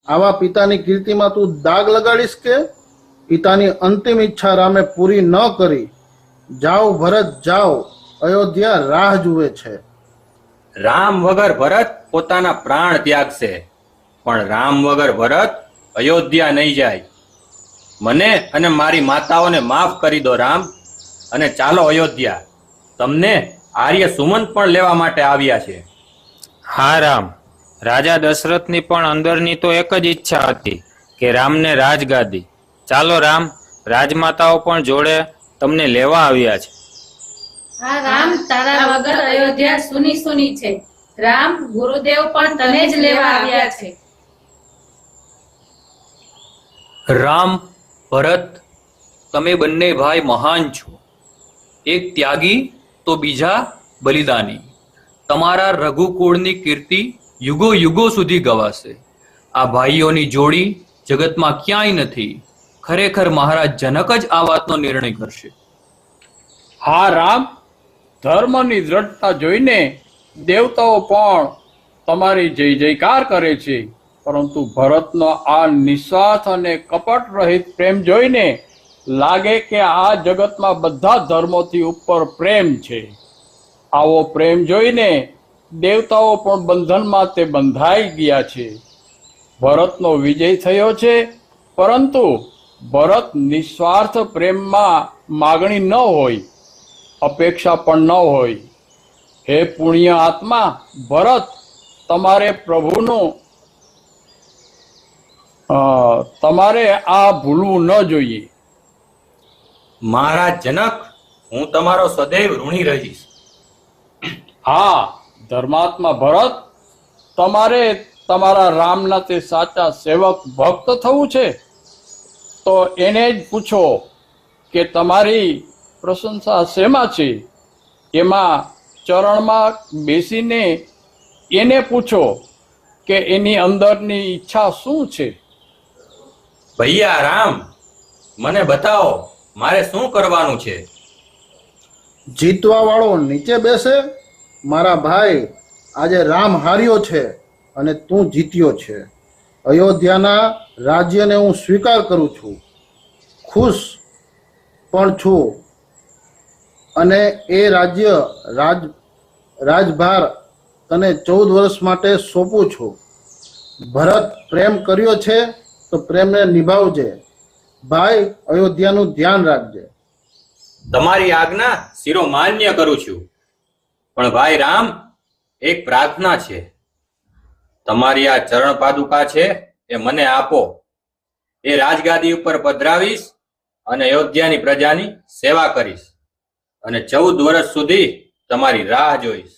આવા પિતાની કીર્તિમાં તું દાગ લગાડીશ કે? પિતાની અંતિમ ઈચ્છા રામે પૂરી ન કરી. જાઓ ભરત જાઓ, અયોધ્યા રાહ જુએ છે. રામ વગર ભરત પોતાના પ્રાણ ત્યાગશે, પણ રામ વગર ભરત અયોધ્યા નહીં જાય. મને અને મારી માતાઓને માફ કરી દો રામ, અને ચાલો અયોધ્યા. તમને આર્ય સુમંત પણ લેવા માટે આવ્યા છે. હા રામ, રાજા દશરથની પણ અંદરની તો એક જ ઈચ્છા હતી કે રામને રાજગાદી. ચાલો રામ, રાજમાતાઓ પણ જોડે તમને લેવા આવ્યા છે. હા રામ, તારા વગર અયોધ્યા સુની સુની છે. રામ, ગુરુદેવ પણ તને જ લેવા આવ્યા છે. રામ, ભરત, તમે બંને ભાઈ મહાન છો. એક ત્યાગી તો બીજા બલિદાની. તમારા રઘુકુળની કીર્તિ યુગો યુગો સુધી ગવાશે. આ ભાઈઓની જોડી જગતમાં ક્યાંય નથી. ખરેખર મહારાજ જનક જ આ વાતનો નિર્ણય કરશે. હા રામ, ધર્મની દ્રઢતા જોઈને દેવતાઓ પણ તમારી જય જયકાર કરે છે. પરંતુ ભરતનો આ નિસ્વાર્થ અને કપટ રહિત પ્રેમ જોઈને લાગે કે આ જગતમાં બધા ધર્મોથી ઉપર પ્રેમ છે. આવો પ્રેમ જોઈને દેવતાઓ પણ બંધનમાં તે બંધાઈ ગયા છે. ભરતનો વિજય થયો છે, પરંતુ ભરત નિસ્વાર્થ પ્રેમમાં માગણી ન હોય, અપેક્ષા પણ ન હોય. હે પુણ્ય આત્મા ભરત, તમારે આ ભૂલવું ન જોઈએ. મહારાજ જનક, હું તમારો સદૈવ ઋણી રહીશ. હા ધર્માત્મા ભરત, તમારે તમારા રામના તે સાચા સેવક ભક્ત થવું છે તો એને જ પૂછો કે તમારી પ્રશંસા શેમાં છે. એમાં ચરણમાં બેસીને એને પૂછો કે એની અંદરની ઈચ્છા શું છે. ભૈયા રામ, મને બતાવો મારે શું કરવાનું છે. જીતવા વાળો નીચે બેસે. મારા ભાઈ, આજે રામ હાર્યો છે અને તું જીત્યો છે. અયોધ્યાના રાજ્યને હું સ્વીકાર કરું છું, ખુશ પણ છું, અને એ રાજભાર તને 14 વર્ષ માટે સોંપું છું. ભરત, પ્રેમ કર્યો છે તો પ્રેમને નિભાવજે. ભાઈ, અયોધ્યાનું ધ્યાન રાખજે. તમારી આજ્ઞા શિરોમાન્ય કરું છું. પણ ભાઈ રામ, એક પ્રાર્થના છે. તમારી આ ચરણ પાદુકા છે એ મને આપો. એ રાજગાદી ઉપર પધરાવીશ અને અયોધ્યાની પ્રજાની સેવા કરીશ, અને 14 વર્ષ સુધી તમારી રાહ જોઈશ.